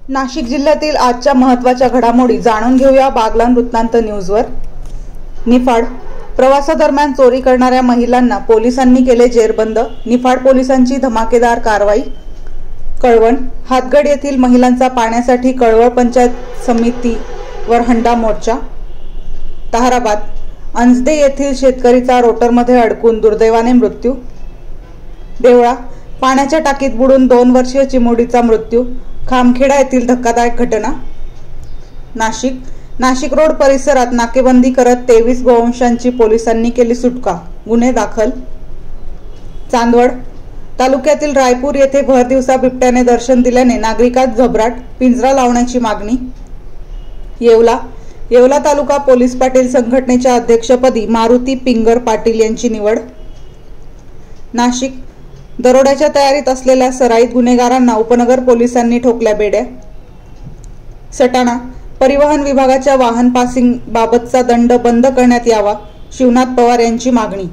नाशिक जिल्ह्यातील आजच्या महत्त्वाच्या घडामोडी जाणून घेऊया बागलाण वृत्तांत न्यूजवर। निफाड प्रवासादरम्यान चोरी करणाऱ्या महिलांना पोलिसांनी केले जेरबंद। निफाड पोलिसांची धमाकेदार कारवाई। कळवण हातगड येथील महिलांचा पाण्यासाठी कळवळ पंचायत समितीवर हंडा मोर्चा। ताहराबाद अंजदे येथील शेतकरीचा रोटरमध्ये अडकून दुर्दैवाने मृत्यू। देवळा पाण्याच्या टाकीत बुडून 2 वर्षीय चिमुरडीचा मृत्यू। खामखेडा येथील धक्कादायक घटना। नाशिक रोड परिसरात नाकेबंदी करत 23 गोवंशांची पोलिसांनी केली सुटका, गुन्हे दाखल। चांदवड तालुक्यातील रायपूर येथे भर दिवसा बिबट्याने दर्शन दिल्याने नागरिकात घबराट, पिंजरा लावण्याची मागणी। येवला तालुका पोलीस पाटील संघटनेच्या अध्यक्षपदी मारुती पिंगर पाटील यांची निवड। नाशिक दरोड्याच्या तयारीत असलेल्या सराईत गुन्हेगारांना उपनगर पोलिसांनी ठोकल्या बेड्या। सटाणा परिवहन विभागाच्या वाहन पासिंग बाबतचा दंड बंद करण्यात यावा, शिवनाथ पवार यांची मागणी।